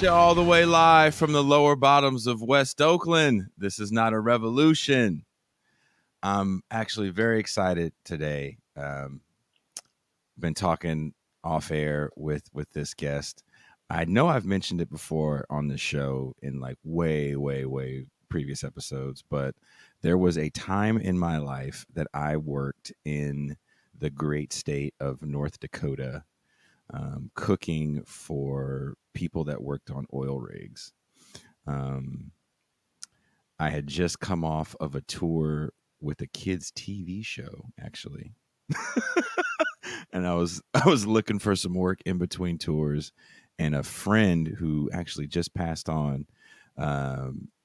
you all the way live from the lower bottoms of West Oakland. This is not a revolution. I'm actually very excited today. Been talking off air with this guest. I know I've mentioned it before on the show in like way previous episodes, but there was a time in my life that I worked in the great state of North Dakota, cooking for people that worked on oil rigs. I had just come off of a tour with a kids TV show, actually. And I was looking for some work in between tours, and a friend who actually just passed on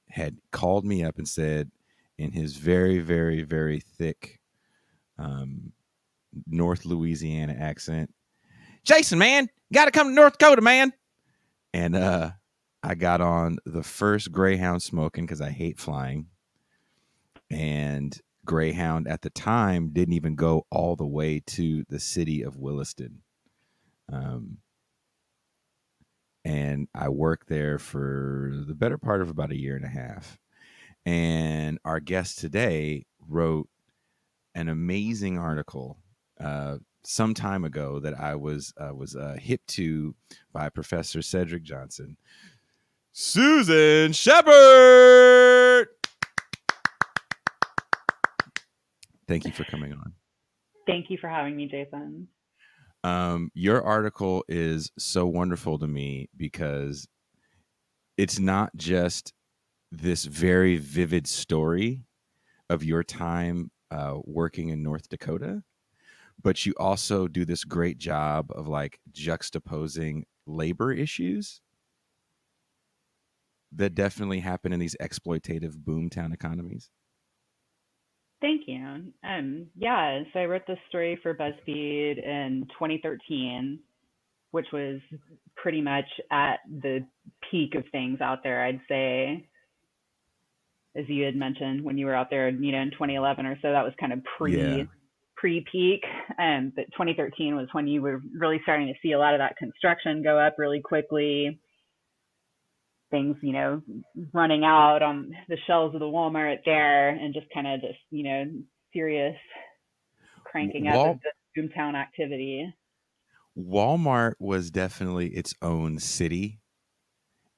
had called me up and said, in his very thick North Louisiana accent, "Jason, man, got to come to North Dakota, man." And I got on the first Greyhound smoking because I hate flying. And Greyhound at the time didn't even go all the way to the city of Williston. And I worked there for the better part of about a year and a half. And our guest today wrote an amazing article some time ago that I was hip to by Professor Cedric Johnson. Susan Shepard! Thank you for coming on. Thank you for having me, Jason. Your article is so wonderful to me because it's not just this very vivid story of your time working in North Dakota, but you also do this great job of like juxtaposing labor issues that definitely happen in these exploitative boomtown economies. Thank you. Yeah, so I wrote this story for BuzzFeed in 2013, which was pretty much at the peak of things out there, I'd say. As you had mentioned, when you were out there, in 2011 or so, that was kind of pre-peak. But 2013 was when you were really starting to see a lot of that construction go up really quickly. Things, running out on the shelves of the Walmart there, and just kind of this, serious cranking up of the Boomtown activity. Walmart was definitely its own city.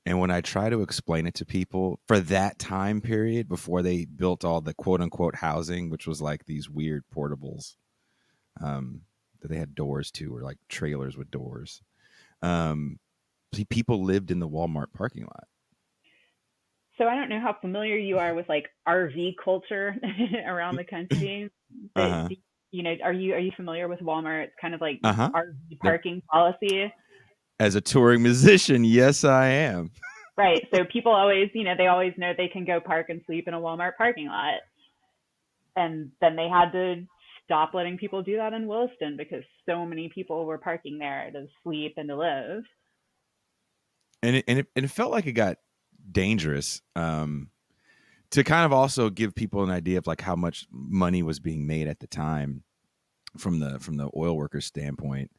And when I try to explain it to people for that time period before they built all the quote unquote housing, which was like these weird portables that they had doors to, or like trailers with doors. People lived in the Walmart parking lot. So I don't know how familiar you are with like RV culture around the country, but are you familiar with Walmart's kind of like RV parking policy? As a touring musician, yes, I am. Right. So people always, they always know they can go park and sleep in a Walmart parking lot. And then they had to stop letting people do that in Williston because so many people were parking there to sleep and to live. And it felt like it got dangerous to kind of also give people an idea of like how much money was being made at the time from the oil workers standpoint.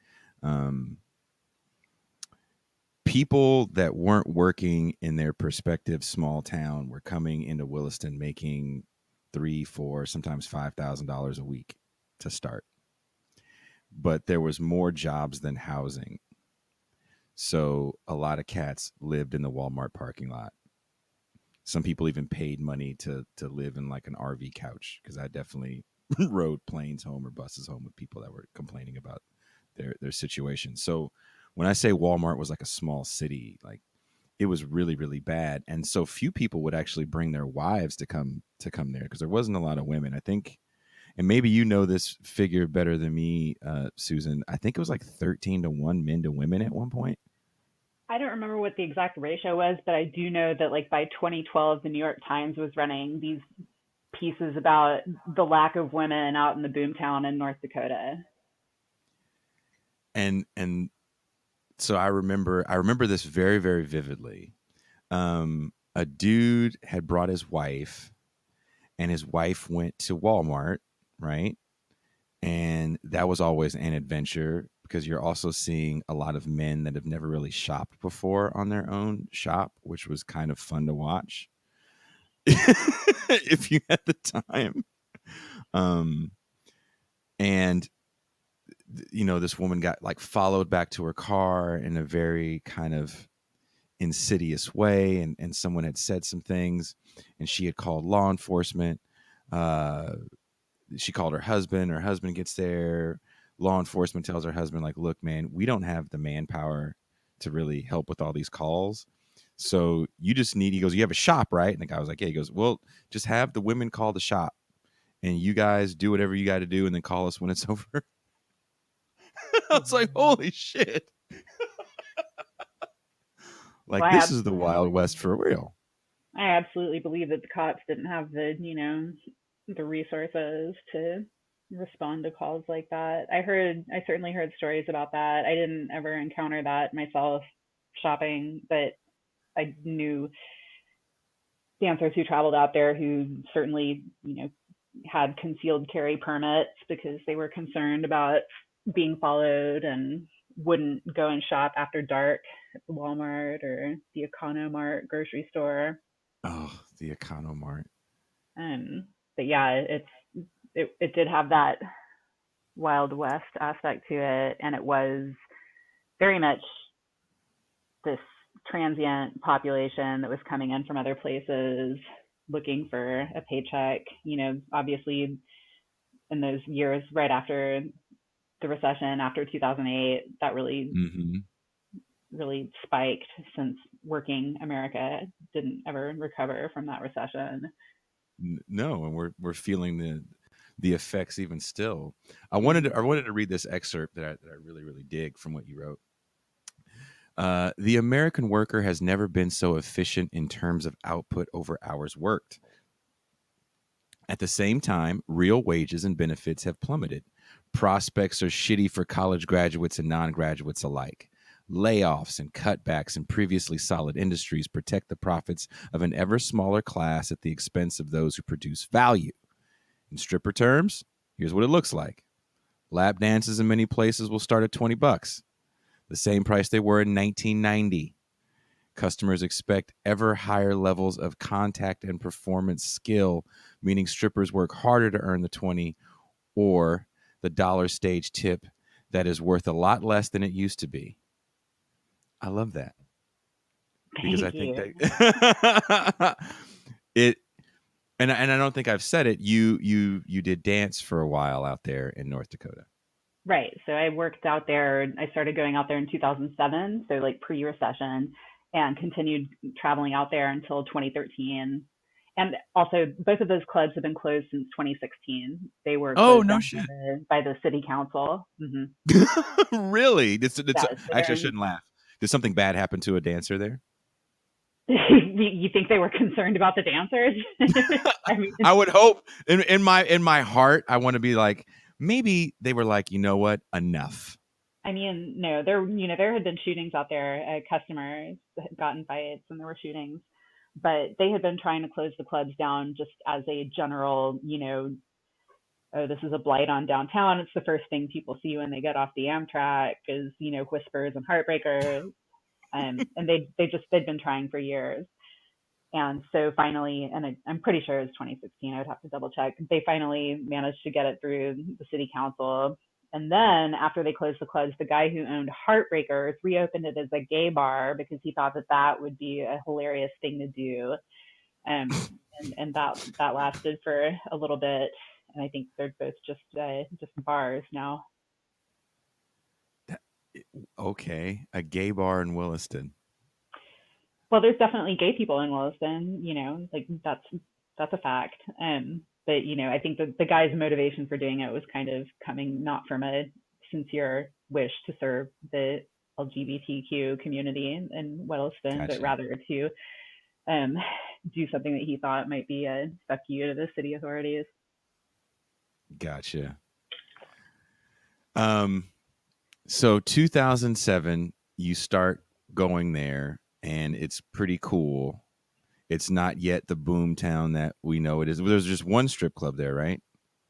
People that weren't working in their prospective small town were coming into Williston making $3,000, $4,000, sometimes $5,000 a week to start. But there was more jobs than housing. So a lot of cats lived in the Walmart parking lot. Some people even paid money to live in like an RV couch, because I definitely rode planes home or buses home with people that were complaining about their situation. So when I say Walmart was like a small city, like it was really, really bad. And so few people would actually bring their wives to come there because there wasn't a lot of women. I think, and maybe you know this figure better than me, Susan, I think it was like 13-1 men to women at one point. I don't remember what the exact ratio was, but I do know that like by 2012, the New York Times was running these pieces about the lack of women out in the boomtown in North Dakota. And so I remember this very, very vividly. A dude had brought his wife, and his wife went to Walmart, right? And that was always an adventure. because you're also seeing a lot of men that have never really shopped before on their own shop, which was kind of fun to watch if you had the time. Um, and this woman got like followed back to her car in a very kind of insidious way, and someone had said some things, and she had called law enforcement. She called her husband gets there. Law enforcement tells her husband, like, look, man, we don't have the manpower to really help with all these calls, so you just need, he goes, you have a shop, right? And the guy was like, yeah. He goes, well, just have the women call the shop and you guys do whatever you got to do and then call us when it's over. I was like, holy shit. Like, Well, this is the Wild West for real. I absolutely believe that the cops didn't have the resources to respond to calls like that. I certainly heard stories about that. I didn't ever encounter that myself shopping, but I knew dancers who traveled out there who certainly, had concealed carry permits because they were concerned about being followed and wouldn't go and shop after dark at the Walmart or the Economart grocery store. Oh, the Economart. But yeah, it did have that Wild West aspect to it, and it was very much this transient population that was coming in from other places looking for a paycheck. Obviously in those years right after the recession, after 2008, that really Mm-hmm. really spiked, since working America didn't ever recover from that recession. No, and we're feeling the effects even still. I wanted Mm-hmm. to read this excerpt that I really really dig from what you wrote. The American worker has never been so efficient in terms of output over hours worked. At the same time, real wages and benefits have plummeted. Prospects are shitty for college graduates and non-graduates alike. Layoffs and cutbacks in previously solid industries protect the profits of an ever smaller class at the expense of those who produce value. In stripper terms, here's what it looks like. Lap dances in many places will start at $20, the same price they were in 1990. Customers expect ever higher levels of contact and performance skill, meaning strippers work harder to earn the 20 or the dollar stage tip that is worth a lot less than it used to be. I love that because I Thank think you. that it and I don't think I've said it. You did dance for a while out there in North Dakota. Right. So I worked out there. I started going out there in 2007, so like pre-recession, and continued traveling out there until 2013. And also, both of those clubs have been closed since 2016. They were Oh, closed no down shit. by the city council. Really? It's Yeah, so actually, I shouldn't laugh. Did something bad happen to a dancer there? you think they were concerned about the dancers? I mean, I would hope in my heart, I want to be like, maybe they were like, you know what, enough. no, there had been shootings out there. Customers had gotten fights, and there were shootings, but they had been trying to close the clubs down just as a general, oh, this is a blight on downtown. It's the first thing people see when they get off the Amtrak is, whispers and heartbreakers. And they'd been trying for years. And so finally, and I'm pretty sure it was 2016, I would have to double check, they finally managed to get it through the city council. And then after they closed the clubs, the guy who owned Heartbreakers reopened it as a gay bar because he thought that that would be a hilarious thing to do. And that lasted for a little bit. And I think they're both just bars now. Okay, a gay bar in Williston. Well, there's definitely gay people in Williston, like that's a fact. But I think the guy's motivation for doing it was kind of coming not from a sincere wish to serve the LGBTQ community in Williston, but Gotcha. rather to um, do something that he thought might be a fuck you to the city authorities. Gotcha. Um, so 2007, you start going there, and it's pretty cool. It's not yet the Boomtown that we know it is. There's just one strip club there, right?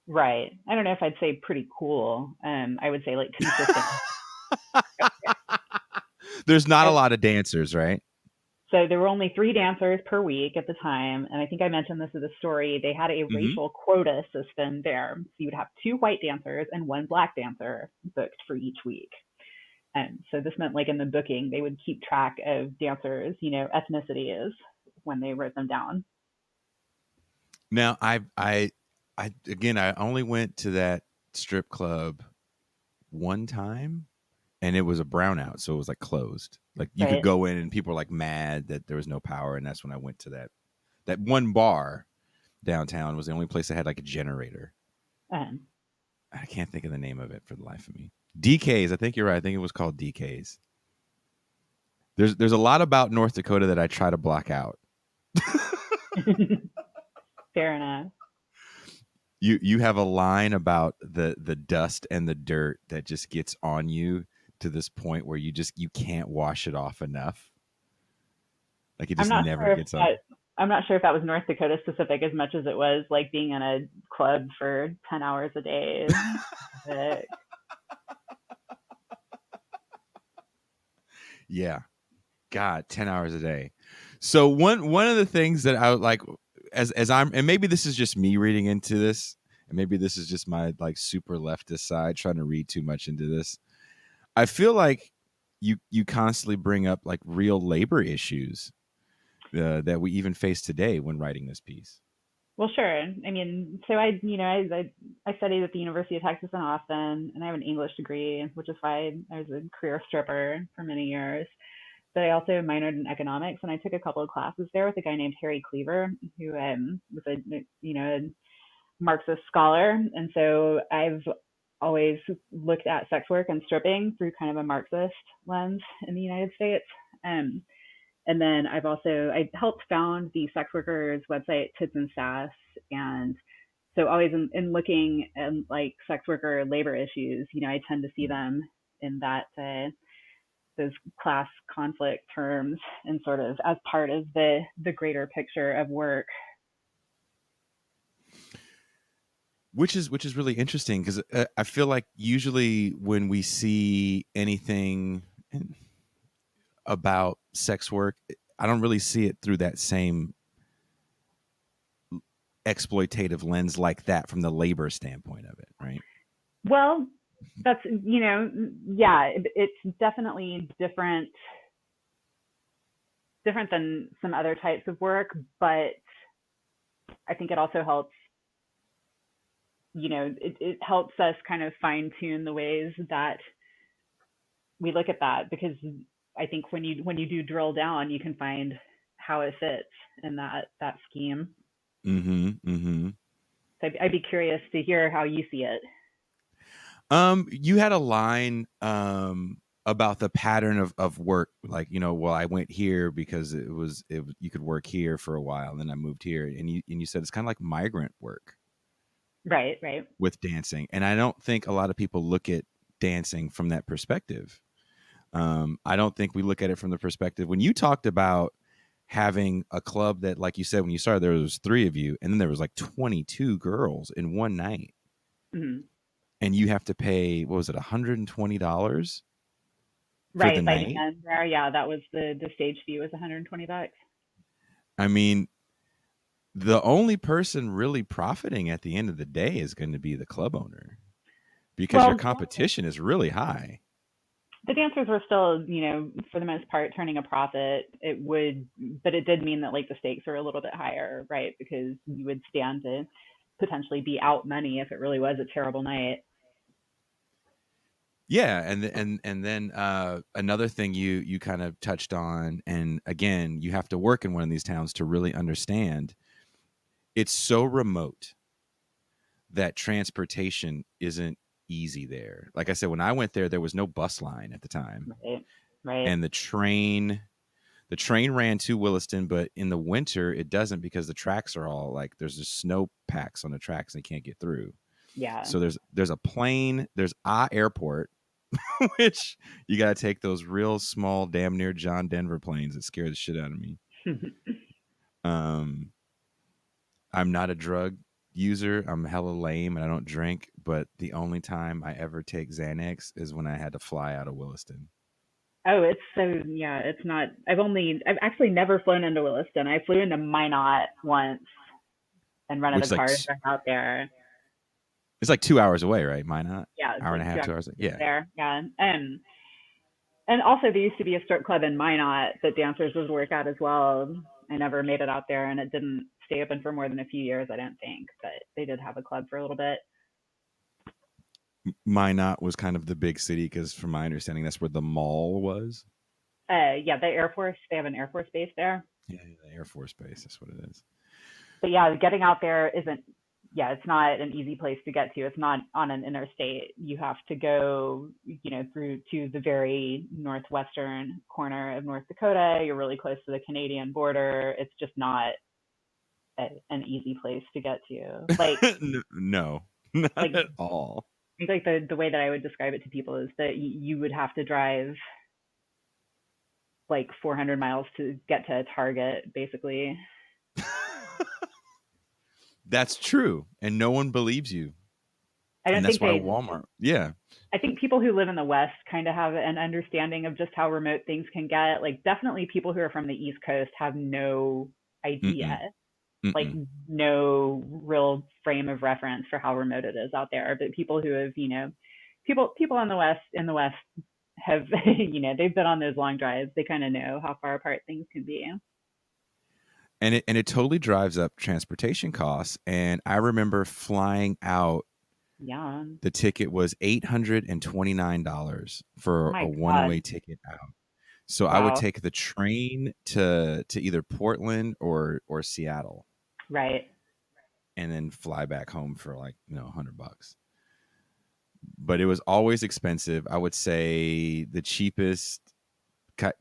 Right. I don't know if I'd say pretty cool. I would say like consistent. There's not a I, lot of dancers, right? so there were only 3 dancers per week at the time, and I think I mentioned this in the story. They had a Mm-hmm. racial quota system there, so you would have 2 white dancers and 1 black dancer booked for each week. And so this meant, like in the booking, they would keep track of dancers, ethnicities when they wrote them down. Now, I again, I only went to that strip club one time, and it was a brownout, so it was like closed. Like you could Right. go in, and people were like mad that there was no power, and that's when I went to that one bar downtown. Was the only place that had like a generator. Um, I can't think of the name of it for the life of me. DK's, I think you're right. I think it was called DK's. There's a lot about North Dakota that I try to block out. Fair enough. You have a line about the dust and the dirt that just gets on you to this point where you can't wash it off enough. Like it I'm just not never sure if gets on. that I'm not sure if that was North Dakota specific as much as it was like being in a club for 10 hours a day. But Yeah. God, 10 hours a day. So one of the things that I would like as I'm, and maybe this is just me reading into this, and maybe this is just my like super leftist side trying to read too much into this. I feel like you constantly bring up like real labor issues that we even face today when writing this piece. well, sure. I mean, so I studied at the University of Texas in Austin, and I have an English degree, which is why I was a career stripper for many years. But I also minored in economics, and I took a couple of classes there with a guy named Harry Cleaver, who was a Marxist scholar, and so I've always looked at sex work and stripping through kind of a Marxist lens in the United States. Um, and then I helped found the sex workers website Tits and Sass, and so always in looking at like sex worker labor issues, I tend to see them in that those class conflict terms and sort of as part of the greater picture of work. Which is really interesting because I feel like usually when we see anything about sex work, I don't really see it through that same exploitative lens like that from the labor standpoint of it, right? Well, that's yeah, it's definitely different than some other types of work, but I think it also helps. It helps us kind of fine tune the ways that we look at that, because I think when you do drill down, you can find how it fits in that scheme. Mm-hmm. Mm-hmm. So I'd be curious to hear how you see it. You had a line about the pattern of work, like, well, I went here because you could work here for a while, and then I moved here, and you said it's kind of like migrant work Right, right. with dancing. And I don't think a lot of people look at dancing from that perspective. I don't think we look at it from the perspective when you talked about having a club that, like you said, when you started, there was 3 of you, and then there was like 22 girls in one night, Hmm. and you have to pay, what was it, $120 for the Right, by the night? end there, yeah, that was the stage fee was $120. I mean, the only person really profiting at the end of the day is going to be the club owner because your Well, competition is really high. the dancers were still, for the most part, turning a profit. But it did mean that like the stakes are a little bit higher, right? Because you would stand to potentially be out money if it really was a terrible night. Yeah, and then another thing you kind of touched on, and again, you have to work in one of these towns to really understand. It's so remote that transportation isn't easy there. Like I said, when I went there, there was no bus line at the time, Right, right. and the train ran to Williston, but in the winter it doesn't because the tracks are all like there's just snow packs on the tracks and they can't get through. Yeah. So there's a plane, there's a airport, which you got to take those real small, damn near John Denver planes that scare the shit out of me. Um, I'm not a drug user. I'm hella lame and I don't drink, but the only time I ever take Xanax is when I had to fly out of Williston. Oh, it's so yeah. It's not. I've actually never flown into Williston. I flew into Minot once and rented Which a is like car out there. it's like 2 hours away, right? Minot, Yeah, it's hour and a like two half, hours 2 hours. Yeah. there. Yeah, and also there used to be a strip club in Minot that dancers would work at as well. I never made it out there, and it didn't stay open for more than a few years, I don't think. But they did have a club for a little bit. Minot was kind of the big city because, from my understanding, that's where the mall was. Yeah, the Air Force. They have an Air Force base there. Yeah, the Air Force Base. That's what it is. But yeah, getting out there isn't. Yeah, it's not an easy place to get to. It's not on an interstate. You have to go, through to the very northwestern corner of North Dakota. You're really close to the Canadian border. It's just not an easy place to get to. No, not Like at all. I think like the way that I would describe it to people is that you would have to drive like 400 miles to get to a Target, basically. That's true, and no one believes you, I and don't that's think why they. Walmart. Yeah. I think people who live in the West kind of have an understanding of just how remote things can get. Like definitely people who are from the East Coast have no idea, Mm-mm. like Mm-mm. no real frame of reference for how remote it is out there. But people who have, people in the West have, they've been on those long drives. They kind of know how far apart things can be. And it totally drives up transportation costs. And I remember flying out. Yeah. The ticket was $829 Oh for a my one-way God. ticket out. So I would Wow. take the train to either Portland or Seattle, Right. and then fly back home for like $100. But it was always expensive. I would say the cheapest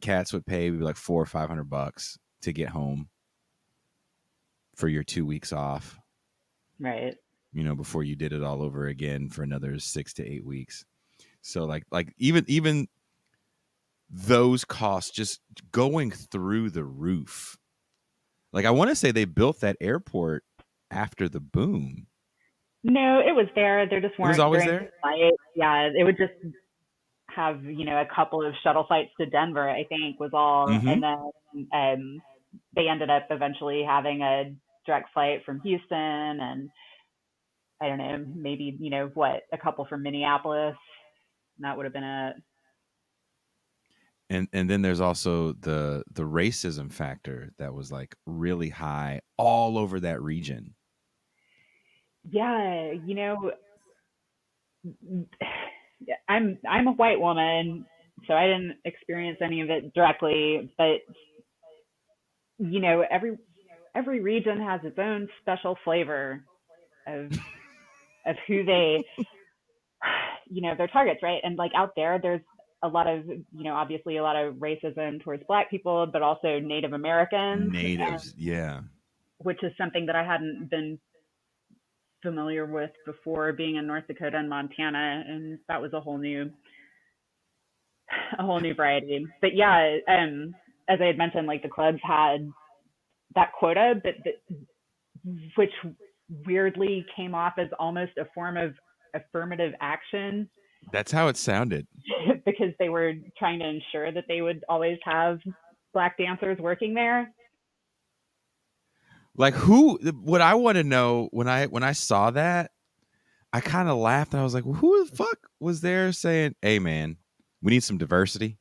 cats would pay would be like $400 or $500 to get home for your 2 weeks off. Right. Before you did it all over again for another 6 to 8 weeks. So like even those costs just going through the roof. Like I want to say they built that airport after the boom. No, it was there. There just It was weren't always very many there. flights. Yeah, it would just have, a couple of shuttle flights to Denver, I think, was all. Mm-hmm. And then they ended up eventually having a direct flight from Houston and I don't know, maybe, a couple from Minneapolis. And that would have been it. And then there's also the racism factor that was like really high all over that region. Yeah, I'm a white woman, so I didn't experience any of it directly, but every region has its own special flavor of who they their targets, right? And like out there's a lot of obviously a lot of racism towards black people, but also Native Americans, Natives, yeah. which is something that I hadn't been familiar with before being in North Dakota and Montana, and that was a whole new variety. But yeah, as I had mentioned, like the clubs had that quota, but which weirdly came off as almost a form of affirmative action That's how it sounded. because they were trying to ensure that they would always have black dancers working there. Like who? What I want to know when I saw that, I kind of laughed. And I was like, well, who the fuck was there saying, "Hey, man, we need some diversity"?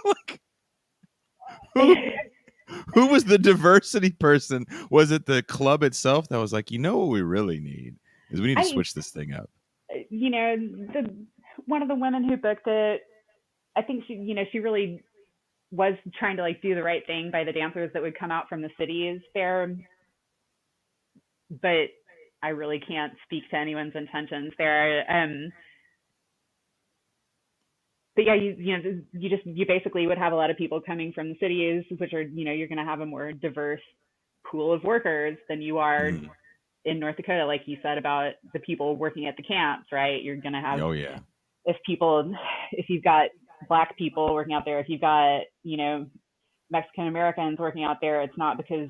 Like who? Who was the diversity person? Was it the club itself that was like, what we really need is we need to I, switch this thing up? the one of the women who booked it, I think she really was trying to like do the right thing by the dancers that would come out from the cities there, but I really can't speak to anyone's intentions there. But yeah, you basically would have a lot of people coming from the cities, which are you're going to have a more diverse pool of workers than you are Mm. in North Dakota, like you said about the people working at the camps, right? You're going to have Oh yeah. if you've got black people working out there, if you've got Mexican Americans working out there, it's not because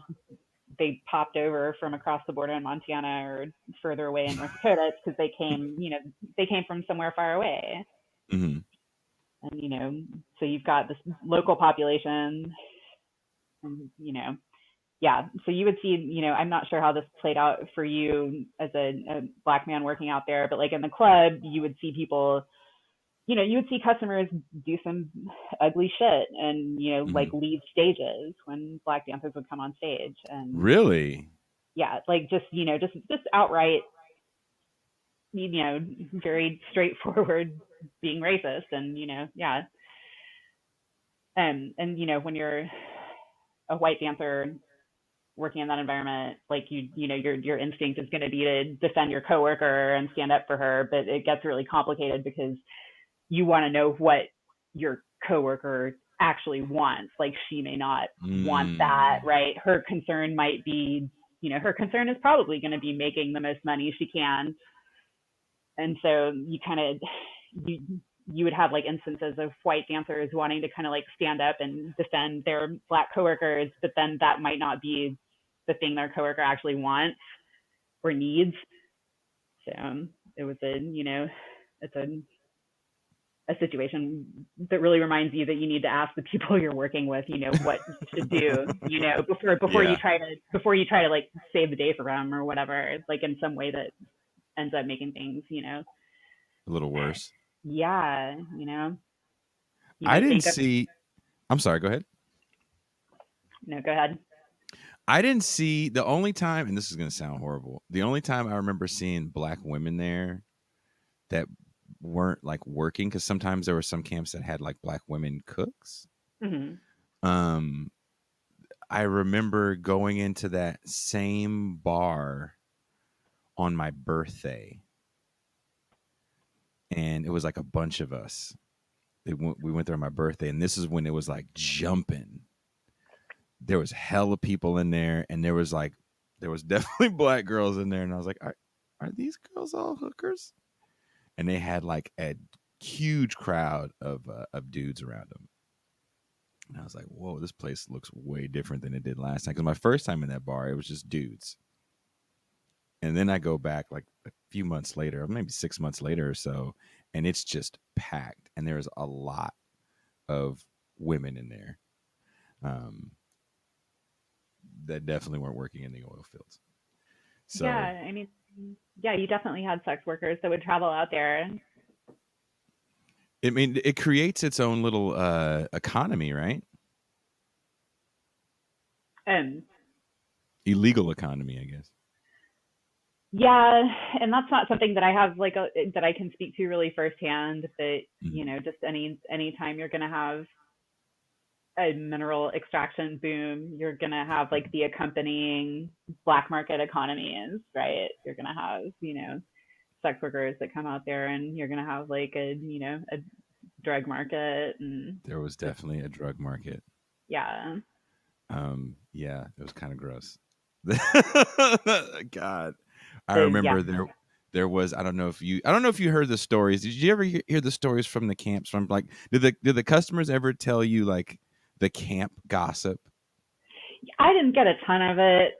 they popped over from across the border in Montana or further away in North Dakota. It's because they came from somewhere far away. Mm-hmm. And so you've got this local population, and yeah. So you would see, I'm not sure how this played out for you as a Black man working out there, but like in the club, you would see people, you would see customers do some ugly shit and, like Mm-hmm. leave stages when Black dancers would come on stage. And Really? yeah, like just outright, you know, very straightforward being racist. And, yeah. And, when you're a white dancer working in that environment, like your instinct is going to be to defend your coworker and stand up for her, but it gets really complicated because you want to know what your coworker actually wants. Like she may not want that, Mm. right? Her concern might be, her concern is probably going to be making the most money she can, and so you kind of you you would have like instances of white dancers wanting to kind of like stand up and defend their Black coworkers, but then that might not be the thing their coworker actually wants or needs. So it was it's a situation that really reminds you that you need to ask the people you're working with, what you should do, before Yeah. you try to like save the day for them or whatever, like in some way that ends up making things, A little worse. yeah, you I might didn't think of, see. I'm sorry. Go ahead. no, go ahead. I didn't see the only time, and this is going to sound horrible. The only time I remember seeing Black women there that weren't like working, because sometimes there were some camps that had like Black women cooks. Mm-hmm. Um, I remember going into that same bar on my birthday, and it was like a bunch of us. We went there on my birthday, and this is when it was like jumping. There was hella people in there, and there was definitely Black girls in there, and I was like, are these girls all hookers? And they had like a huge crowd of dudes around them. And I was like, whoa, this place looks way different than it did last time. Because my first time in that bar, it was just dudes. And then I go back like a few months later, maybe 6 months later or so, and it's just packed. And there's a lot of women in there um, that definitely weren't working in the oil fields. So, Yeah, I mean, yeah, you definitely had sex workers that would travel out there. I mean, it creates its own little economy, right? Um, Illegal economy, I guess. yeah, and that's not something that I have like that I can speak to really firsthand. But Mhm. just any time you're gonna have a mineral extraction boom, you're gonna have like the accompanying black market economies, right? You're gonna have sex workers that come out there, and you're gonna have like a drug market, and There was just definitely a drug market. yeah, Yeah, it was kind of gross. God, I yeah. remember there was I don't know if you heard the stories. Did you ever hear the stories from the camps? From like, did the customers ever tell you like the camp gossip? I didn't get a ton of it.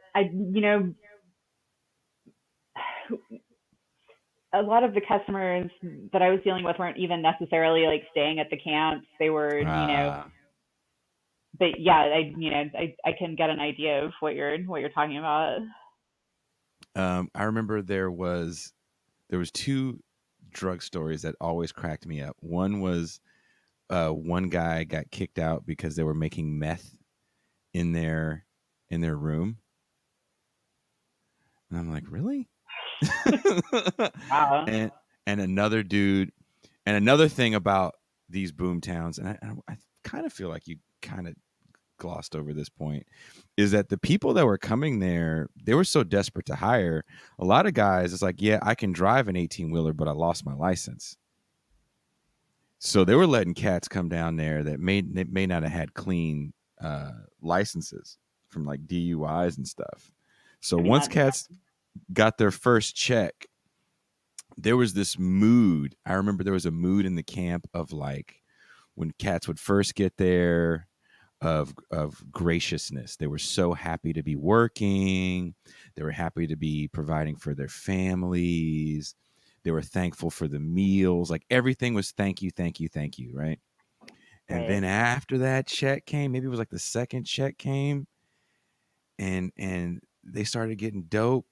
A lot of the customers that I was dealing with weren't even necessarily like staying at the camps. They were, Ah, but yeah, I can get an idea of what you're talking about. I remember there was two drug stories that always cracked me up. One was one guy got kicked out because they were making meth in their room, and I'm like, really? Wow. and and another dude, and another thing about these boom towns, and I kind of feel like you kind of glossed over this point, is that the people that were coming there, they were so desperate to hire. A lot of guys, it's like, yeah, I can drive an 18-wheeler, but I lost my license. So they were letting cats come down there that may not have had clean licenses from like DUIs and stuff. So I mean once that. cats got their first check, there was this mood. I remember there was a mood in the camp of like when cats would first get there, of graciousness. They were so happy to be working. They were happy to be providing for their families. They were thankful for the meals. Like everything was thank you, thank you, thank you, right? And Right. then after that check came, maybe it was like the second check came, and they started getting dope.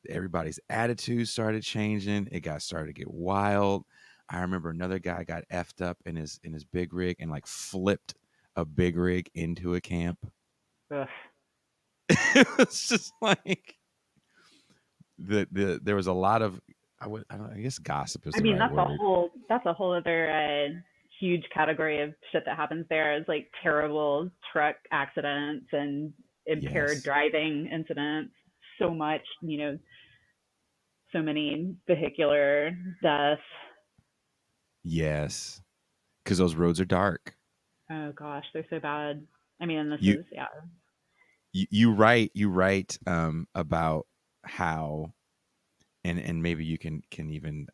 Everybody's attitudes started changing. It got started to get wild. I remember another guy got effed up in his big rig and like flipped a big rig into a camp. Ugh. It was just like there was a lot of I guess gossip is I the mean, right word. that's a whole other huge category of shit that happens there is like terrible truck accidents and impaired Yes. driving incidents. So much, so many vehicular deaths. Yes. Because those roads are dark. Oh gosh, they're so bad. I mean, and this You is, yeah. you write about how and maybe you can even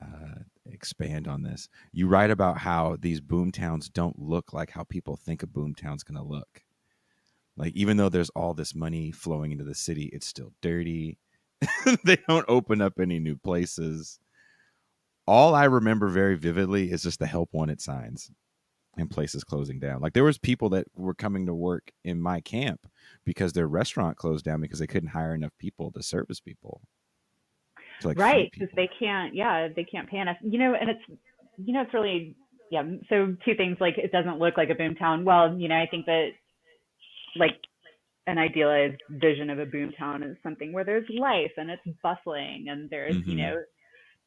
expand on this. You write about how these boom towns don't look like how people think a boom town's going to look. Like even though there's all this money flowing into the city, it's still dirty. They don't open up any new places. All I remember very vividly is just the help wanted signs and places closing down. Like there was people that were coming to work in my camp because their restaurant closed down because they couldn't hire enough people to service people, to like feed Right, because people. they can't, yeah, they can't pay enough. And it's really, yeah. So two things, like it doesn't look like a boomtown. Well, I think that like an idealized vision of a boomtown is something where there's life and it's bustling and there's, Mm-hmm.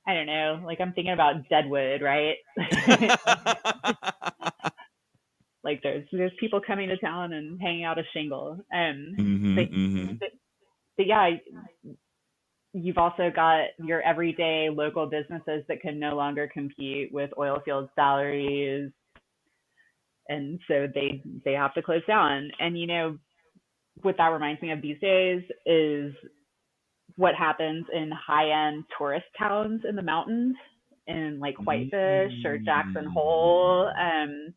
I don't know, like I'm thinking about Deadwood, right? Like there's people coming to town and hanging out a shingle. mm-hmm. But Mm-hmm. but yeah, you've also got your everyday local businesses that can no longer compete with oil field salaries, and so they have to close down. And what that reminds me of these days is what happens in high end tourist towns in the mountains, in like Whitefish or Jackson Hole, Mm.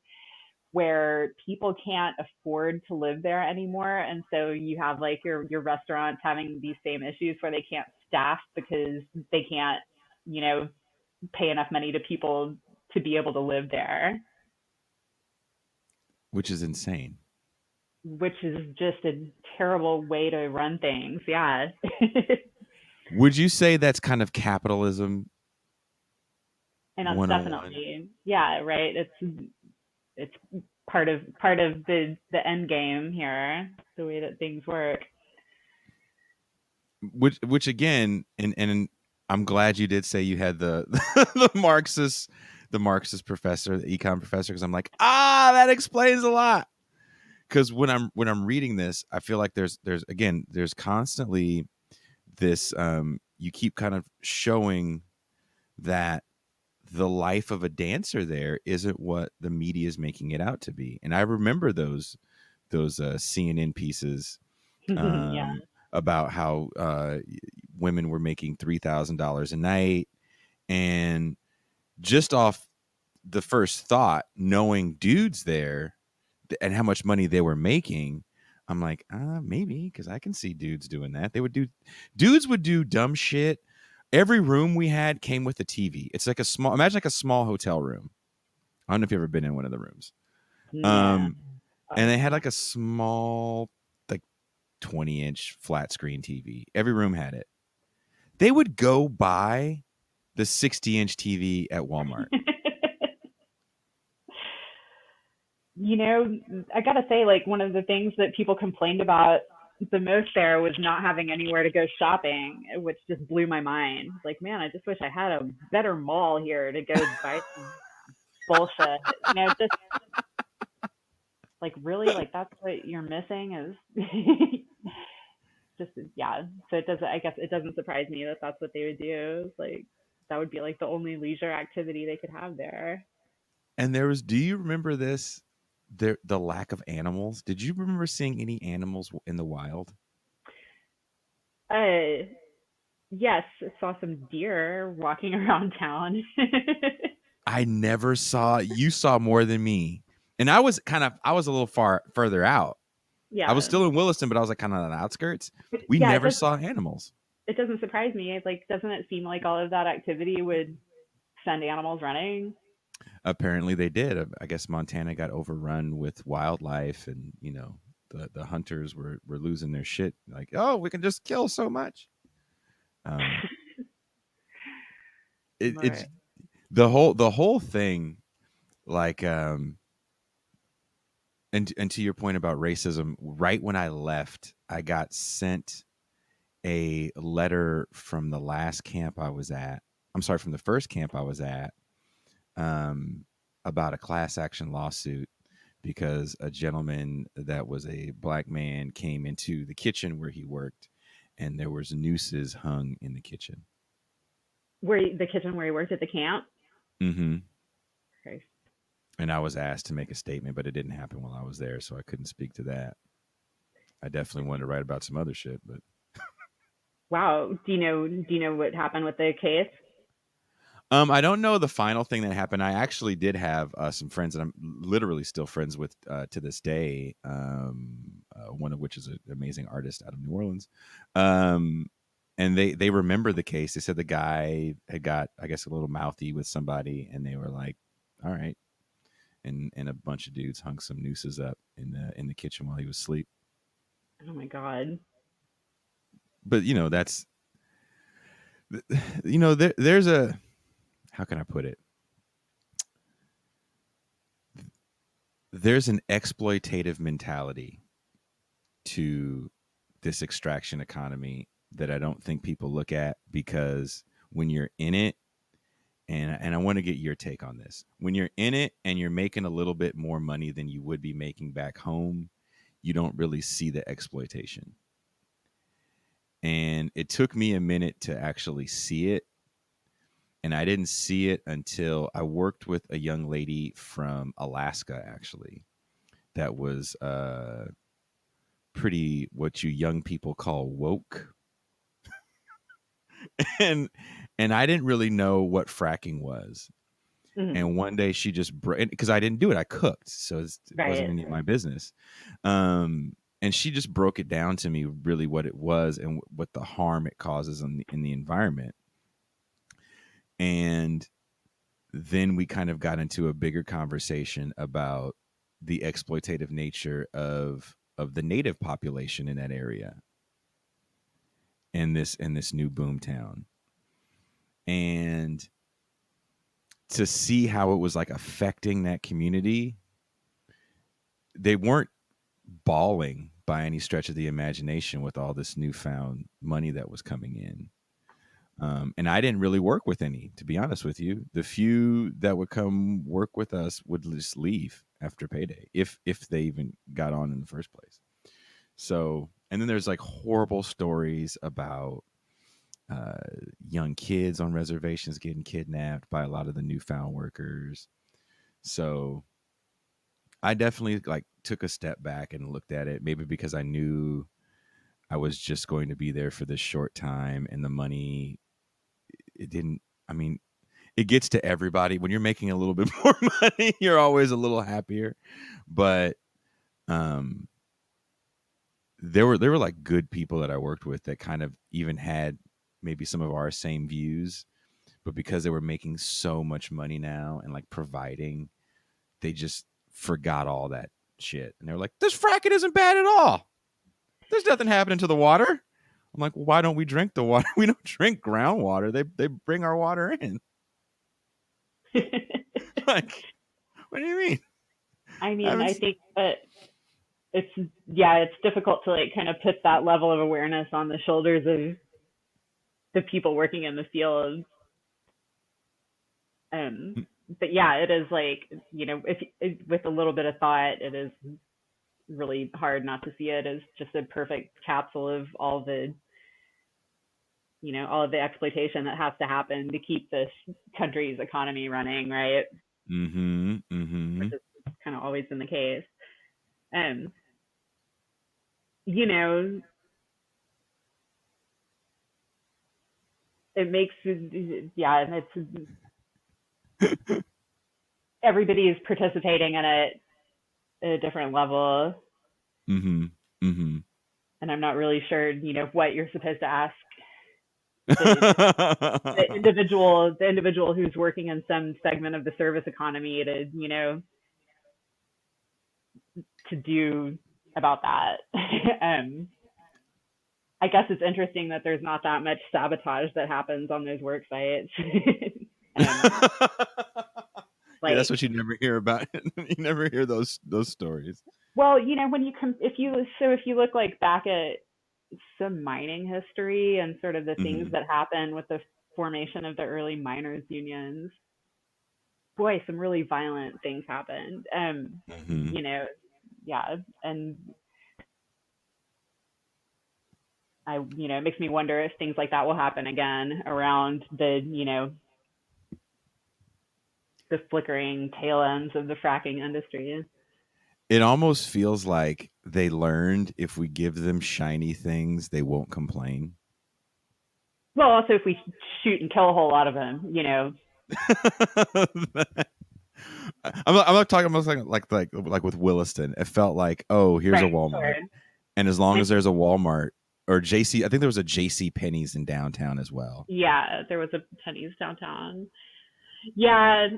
where people can't afford to live there anymore, and so you have like your restaurants having these same issues where they can't staff because they can't, you know, pay enough money to people to be able to live there, Which is insane. which is just a terrible way to run things. Yeah. Would you say that's kind of capitalism And that's 101? definitely, yeah, right. It's part of the end game here, the way that things work. Which again, and I'm glad you did say you had the the Marxist professor, the econ professor, because I'm like, that explains a lot. Because when I'm reading this, I feel like there's constantly this you keep kind of showing that the life of a dancer there isn't what the media is making it out to be. And I remember those CNN pieces Yeah. about how women were making $3,000 a night, and just off the first thought, knowing dudes there and how much money they were making, I'm like, maybe because I can see dudes doing that. Dudes would do dumb shit. Every room we had came with a TV. It's like imagine like a small hotel room. I don't know if you've ever been in one of the rooms. Yeah. Um, and they had like a small, like 20-inch flat screen TV. Every room had it. They would go buy the 60-inch TV at Walmart. I gotta say, like one of the things that people complained about the most there was not having anywhere to go shopping, which just blew my mind. Like, man, I just wish I had a better mall here to go buy some bullshit. Just like really, like that's what you're missing is just, yeah. So it doesn't. I guess it doesn't surprise me that that's what they would do. It's like that would be like the only leisure activity they could have there. And do you remember this? The lack of animals. Did you remember seeing any animals in the wild? Uh, yes, I saw some deer walking around town. I never saw, you saw more than me. And I was a little further out. I was Yeah. still in Williston, but I was like kind of on the outskirts. We Yeah, never saw animals. it doesn't surprise me. Like, doesn't it seem like all of that activity would send animals running? Apparently they did. I guess Montana got overrun with wildlife, and the hunters were losing their shit. Like, oh, we can just kill so much. Um, it's Right. the whole thing. Like, and to your point about racism, right when I left, I got sent a letter from the last camp I was at. I'm sorry, from the first camp I was at, um, about a class action lawsuit because a gentleman that was a black man came into the kitchen where he worked, and there was nooses hung in the kitchen. The kitchen where he worked at the camp? Mm-hmm. Okay. And I was asked to make a statement, but it didn't happen while I was there, so I couldn't speak to that. I definitely wanted to write about some other shit, but Wow. Do you know what happened with the case? I don't know the final thing that happened. I actually did have some friends that I'm literally still friends with to this day. One of which is an amazing artist out of New Orleans, um, and they remember the case. They said the guy had got, I guess, a little mouthy with somebody, and they were like, "All right," and a bunch of dudes hung some nooses up in the kitchen while he was asleep. Oh my God. But that's there's a, how can I put it? There's an exploitative mentality to this extraction economy that I don't think people look at, because when you're in it, and I want to get your take on this. When you're in it and you're making a little bit more money than you would be making back home, you don't really see the exploitation. And it took me a minute to actually see it. And I didn't see it until I worked with a young lady from Alaska, actually, that was pretty, what you young people call woke. and and I didn't really know what fracking was. Mhm. And one day she just, because I didn't do it, I cooked, so it wasn't Right. any of my business. And she just broke it down to me, really what it was and what the harm it causes in the environment. And then we kind of got into a bigger conversation about the exploitative nature of the native population in that area, in this new boomtown. And to see how it was like affecting that community, they weren't bawling by any stretch of the imagination with all this newfound money that was coming in. And I didn't really work with any, to be honest with you. The few that would come work with us would just leave after payday, if they even got on in the first place. So, and then there's like horrible stories about uh, young kids on reservations getting kidnapped by a lot of the newfound workers. So I definitely like took a step back and looked at it, maybe because I knew I was just going to be there for this short time, and the money, it didn't, I mean, it gets to everybody. When you're making a little bit more money, you're always a little happier. But um there were like good people that I worked with that kind of even had maybe some of our same views, but because they were making so much money now and like providing, they just forgot all that shit. And they're like, this fracking isn't bad at all. There's nothing happening to the water. I'm like, well, why don't we drink the water? We don't drink groundwater. They bring our water in. Like, what do you mean? I I mean, haven't. I think that it's yeah, it's difficult to like kind of put that level of awareness on the shoulders of the people working in the field. Um, but yeah, it is like, if with a little bit of thought, it is really hard not to see it as just a perfect capsule of all of the exploitation that has to happen to keep this country's economy running, right? Mm-hmm. Mm-hmm. Which is kind of always been the case. Um, you know, it makes yeah, and it's everybody is participating in it. at a different level, Mm-hmm. Mm-hmm. and I'm not really sure, what you're supposed to ask the the individual who's working in some segment of the service economy to, to do about that. um, I guess it's interesting that there's not that much sabotage that happens on those work sites. um, Yeah, that's like, what you never hear about. You never hear those stories. well, when if you look like back at some mining history and sort of the things Mm-hmm. that happened with the formation of the early miners unions, boy, some really violent things happened. Mm-hmm. You know, yeah, and it makes me wonder if things like that will happen again around the flickering tail ends of the fracking industry. It almost feels like they learned if we give them shiny things, they won't complain. Well, also if we shoot and kill a whole lot of them, I'm not talking about like with Williston. It felt like, oh, here's a right? Walmart, Sure. and as long as there's a Walmart or JC, I think there was a JC Penney's in downtown as well. Yeah, there was a Penny's downtown. Yeah,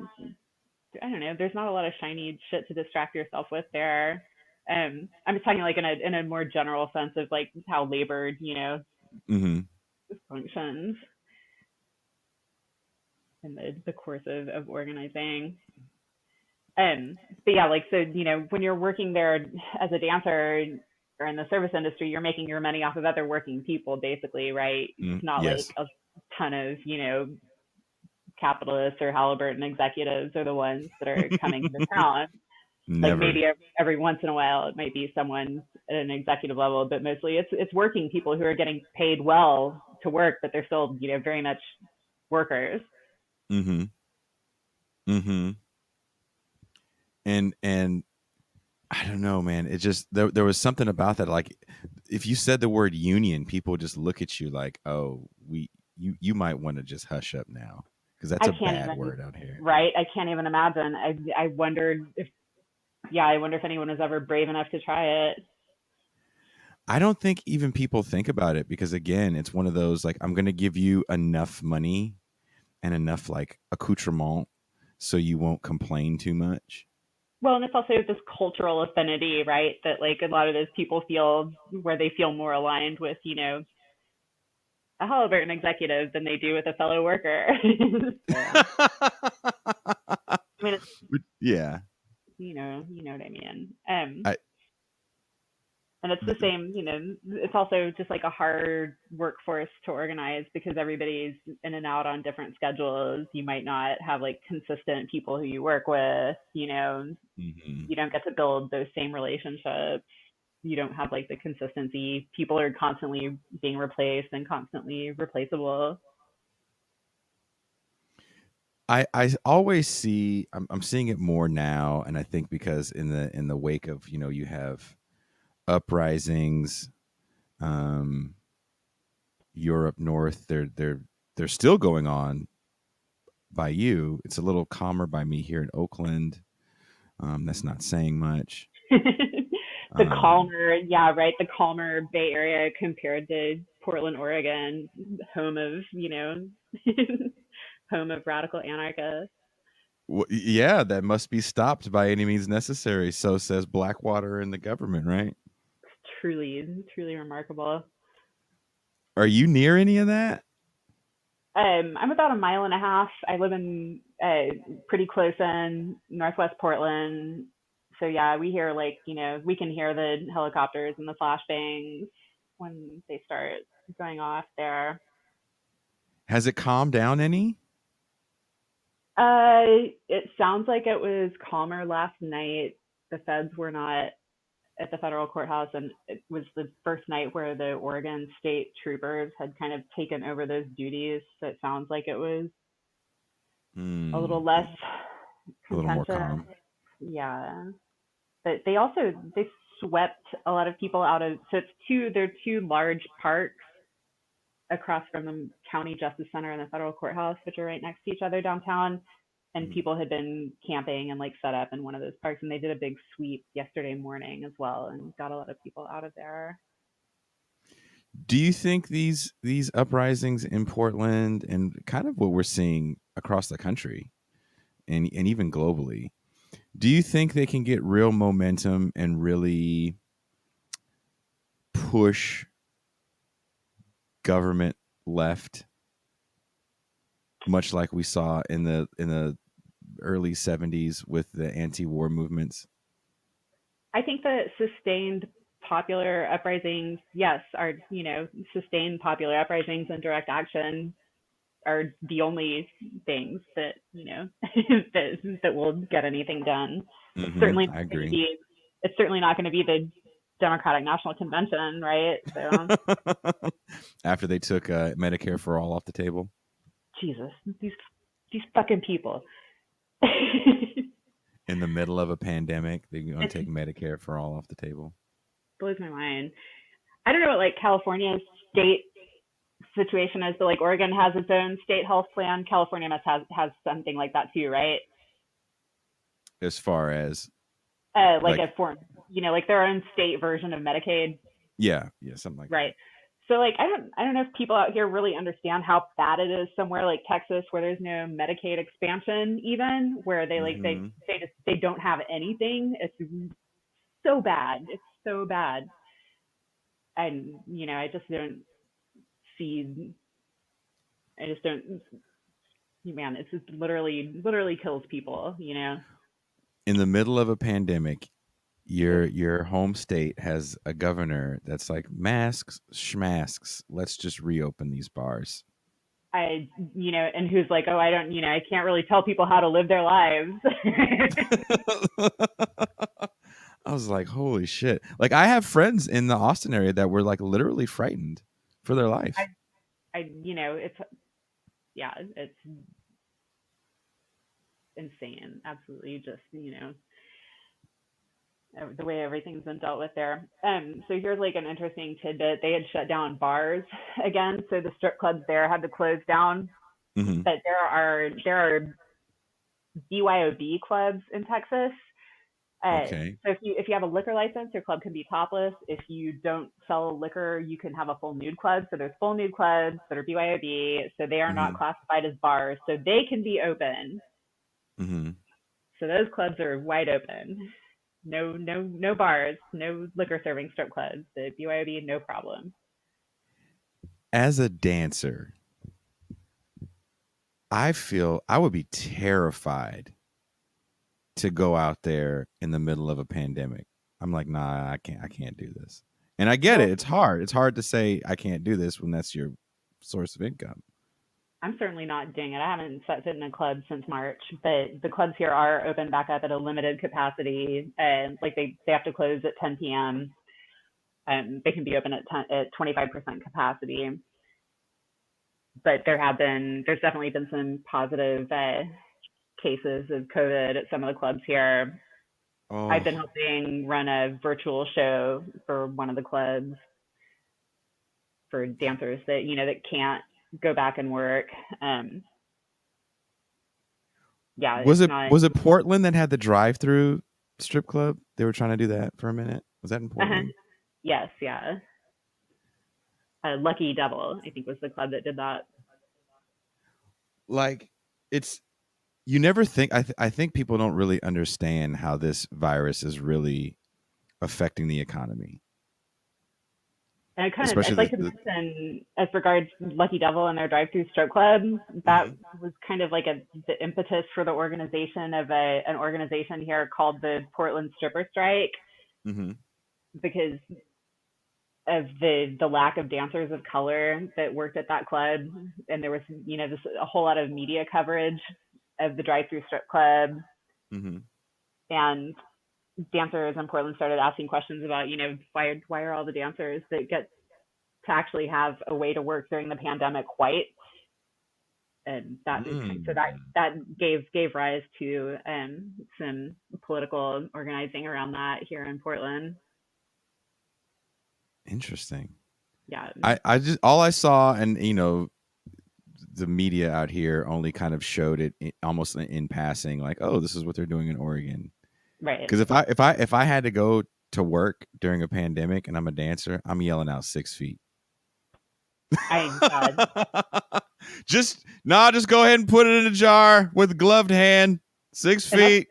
I don't know. There's not a lot of shiny shit to distract yourself with there. I'm just talking like in a more general sense of like how labor, Mm-hmm. functions in the course of organizing. But yeah, like so, when you're working there as a dancer or in the service industry, you're making your money off of other working people, basically, right? It's not like Yes, a ton of, capitalists or Halliburton executives are the ones that are coming into town. Like never. maybe every once in a while it might be someone at an executive level, but mostly it's working people who are getting paid well to work, but they're still, very much workers. Mm-hmm. Mm-hmm. And I don't know, man. It just there was something about that. Like, if you said the word union, people just look at you like, oh, you might want to just hush up now because that's I a can't bad even, word out here. right? I can't even imagine. I wondered if, yeah, I wonder if anyone was ever brave enough to try it. I don't think even people think about it because again, it's one of those like I'm going to give you enough money and enough like accoutrement so you won't complain too much. Well, and it's also this cultural affinity, right? That like a lot of those people feel where they feel more aligned with, a Halliburton executive than they do with a fellow worker. So, I mean, Yeah. you know what I mean. I And it's the same, it's also just like a hard workforce to organize because everybody's in and out on different schedules. You might not have like consistent people who you work with, mhm. you don't get to build those same relationships. You don't have like the consistency. People are constantly being replaced and constantly replaceable. I always see I'm seeing it more now, and I think because in the wake of you have uprisings, um, Europe North, they're still going on by you. It's a little calmer by me here in Oakland. That's not saying much. The Um, calmer, yeah, right, the calmer Bay Area compared to Portland, Oregon, home of, home of radical anarchists. yeah, that must be stopped by any means necessary. So says Blackwater and the government, right? Truly, truly remarkable. Are you near any of that? I'm about a mile and a half. I live in pretty close in Northwest Portland. So yeah, we hear like, we can hear the helicopters and the flashbangs when they start going off there. Has it calmed down any? It sounds like it was calmer last night. The feds were not at the federal courthouse, and it was the first night where the Oregon state troopers had kind of taken over those duties. So it sounds like it was a Hmm. little less A little more contentious. calm. Yeah, but they swept a lot of people out of. So there are two large parks across from the county justice center and the federal courthouse, which are right next to each other downtown. and people had been camping and like set up in one of those parks, and they did a big sweep yesterday morning as well and got a lot of people out of there. Do you think these uprisings in Portland and kind of what we're seeing across the country and even globally, do you think they can get real momentum and really push government left, much like we saw in the early 70s with the anti-war movements? I think that sustained popular uprisings, yes, are, sustained popular uprisings and direct action are the only things that, that will get anything done. It's certainly I not going to agree. be, it's certainly not going to be the Democratic National Convention, right? So, After they took Medicare for all off the table. Jesus, these fucking people. In the middle of a pandemic, they're going to It take Medicare for all off the table. blows my mind. I don't know what like California's state situation is, but like Oregon has its own state health plan. California must has something like that too, right? As far as Like like, a form, like their own state version of Medicaid, yeah, something like that. right? So like I don't know if people out here really understand how bad it is somewhere like Texas where there's no Medicaid expansion even where they like Hmm. they don't have anything. It's so bad. It's so bad. And I just don't see I just don't man, it's just literally kills people. In the middle of a pandemic, Ugh. your home state has a governor that's like, masks, schmasks. Let's just reopen these bars. And who's like, oh, I can't really tell people how to live their lives. I was like, holy shit. Like, I have friends in the Austin area that were like literally frightened for their I, life. it's yeah, it's insane. Absolutely, just the way everything's been dealt with there. So here's like an interesting tidbit. They had shut down bars again, so the strip clubs there had to close down. Hmm. But there are BYOB clubs in Texas. Okay. So if you have a liquor license, your club can be topless. If you don't sell liquor, you can have a full nude club. So there's full nude clubs that are BYOB. So they are not Hmm. classified as bars. So they can be open. Hmm. So those clubs are wide open. No bars, no liquor serving strip clubs. The BYOB, no problem. As a dancer, I feel I would be terrified to go out there in the middle of a pandemic. I'm like, nah, I can't do this. And I get it. Well, It's hard. It's hard to say I can't do this when that's your source of income. I'm certainly not doing it. I haven't set foot in a club since March, but the clubs here are open back up at a limited capacity, and like they have to close at 10 p.m. They can be open at 25% capacity, but there's definitely been some positive cases of COVID at some of the clubs here. I've Oh, been helping run a virtual show for one of the clubs for dancers that can't go back and work. Um, yeah, was it's it not. was it Portland that had the drive-through strip club? They were trying to do that for a minute. Was that in Uh-huh. Portland? Yes, yeah. Lucky Devil, I think, was the club that did that. Like, it's you never think. I think people don't really understand how this virus is really affecting the economy, And especially I'd like the. to the mention, as regards Lucky Devil and their drive-through strip club, that Mhm. was kind of like the impetus for the organization of an organization here called the Portland Stripper Strike, Mhm. because of the lack of dancers of color that worked at that club, and there was this a whole lot of media coverage of the drive-through strip club, Mhm. and dancers in Portland started asking questions about why are all the dancers that get to actually have a way to work during the pandemic white, and so Mm. that gave rise to some political organizing around that here in Portland. Interesting. Yeah. I just all I saw, and the media out here only kind of showed it almost in passing, like, oh, this is what they're doing in Oregon. Right. Because if I had to go to work during a pandemic and I'm a dancer, I'm yelling out 6 feet. I just go ahead and put it in a jar with a gloved hand. 6 and feet.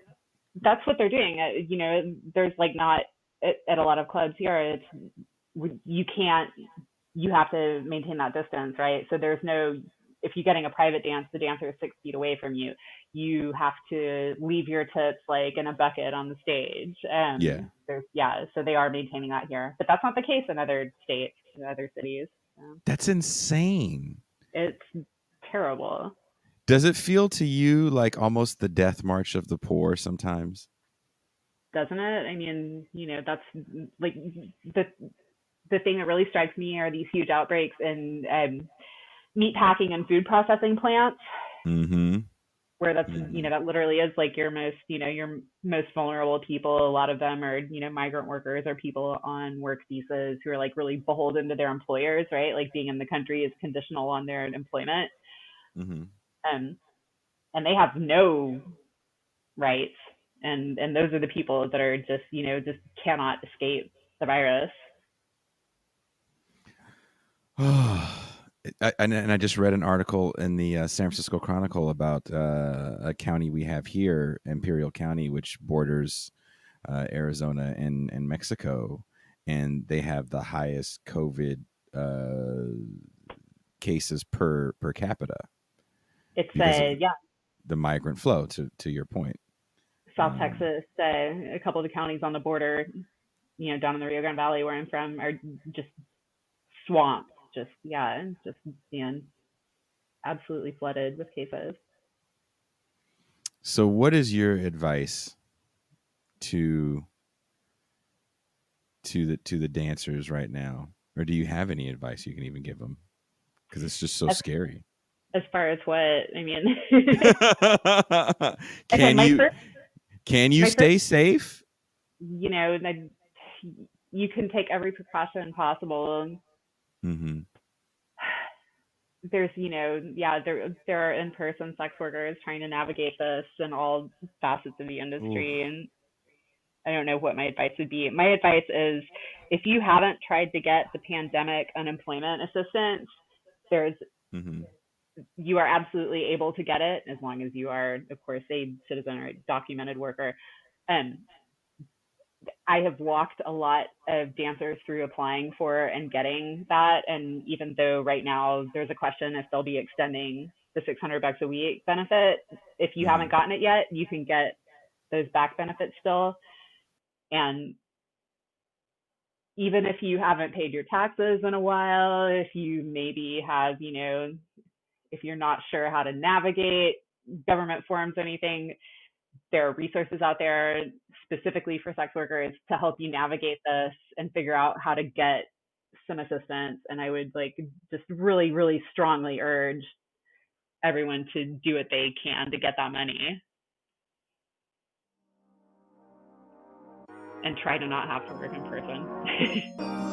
that's what they're doing. You know, there's like not at a lot of clubs here. You can't. You have to maintain that distance, right? So there's no. If you're getting a private dance, the dancer is 6 feet away from you. You have to leave your tips like in a bucket on the stage. Yeah. So they are maintaining that here, but that's not the case in other states, in other cities. So That's insane. it's terrible. Does it feel to you like almost the death march of the poor sometimes? Doesn't it? I mean, you know, that's like the the thing that really strikes me are these huge outbreaks in meat packing and food processing plants, Mm-hmm. where that's Mm-hmm. that literally is like your most vulnerable people. A lot of them are migrant workers or people on work visas who are like really beholden to their employers, right? Like being in the country is conditional on their employment, Mm-hmm. um, and they have no rights. And those are the people that are just just cannot escape the virus. And I just read an article in the San Francisco Chronicle about a county we have here, Imperial County, which borders Arizona and Mexico, and they have the highest COVID cases per capita It's because of yeah, the migrant flow. To your point, South Texas, a couple of the counties on the border, down in the Rio Grande Valley where I'm from, are just swamped. Just just being absolutely flooded with cases. so what is your advice to the dancers right now, or do you have any advice you can even give them? Because it's just so As scary. as far as what I mean, okay, can you can you my first, stay safe? you can take every precaution possible. Mm-hmm. There's there are in-person sex workers trying to navigate this in all facets of the Oof. industry, and I don't know what my advice would be. My advice is, if you haven't tried to get the pandemic unemployment assistance, there's Mm-hmm. you are absolutely able to get it as long as you are, of course, a citizen or a documented worker. Um, I have walked a lot of dancers through applying for and getting that, and even though right now there's a question if they'll be extending the $600 a week benefit, if you Mm-hmm. haven't gotten it yet, you can get those back benefits still. And even if you haven't paid your taxes in a while, if you maybe have, if you're not sure how to navigate government forms or anything, there are resources out there specifically for sex workers to help you navigate this and figure out how to get some assistance. And I would like just really, really strongly urge everyone to do what they can to get that money and try to not have to work in person.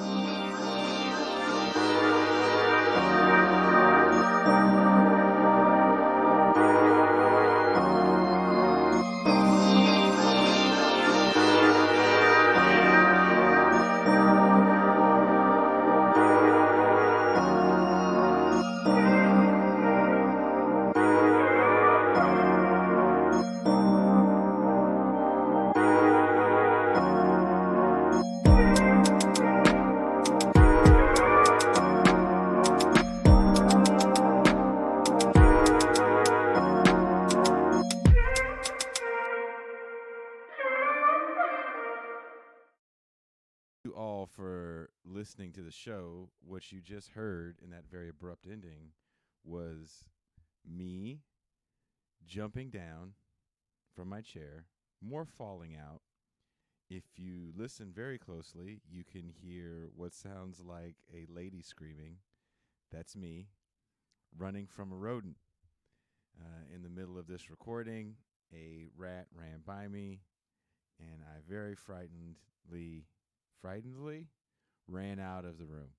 You all for listening to the show. What you just heard in that very abrupt ending was me jumping down from my chair, more falling out. If you listen very closely, you can hear what sounds like a lady screaming. That's me running from a rodent. In the middle of this recording, a rat ran by me, and I very frightenedly ran out of the room.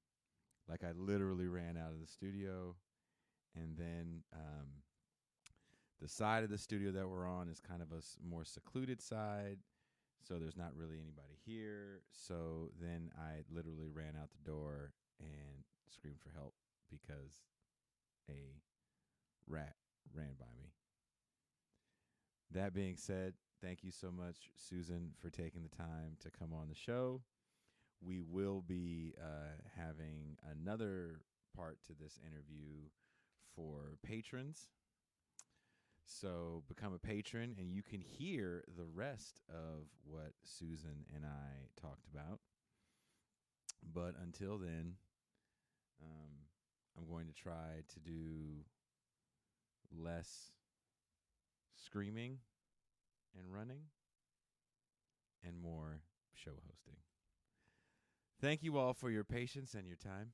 Like I literally ran out of the studio, And then the side of the studio that we're on is kind of a more secluded side, so there's not really anybody here. So then I literally ran out the door and screamed for help because a rat ran by me. That being said, thank you so much, Susan, for taking the time to come on the show. We will be having another part to this interview for patrons. So become a patron and you can hear the rest of what Susan and I talked about. But until then, I'm going to try to do less screaming and running and more show hosting. Thank you all for your patience and your time.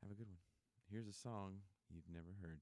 Have a good one. Here's a song you've never heard.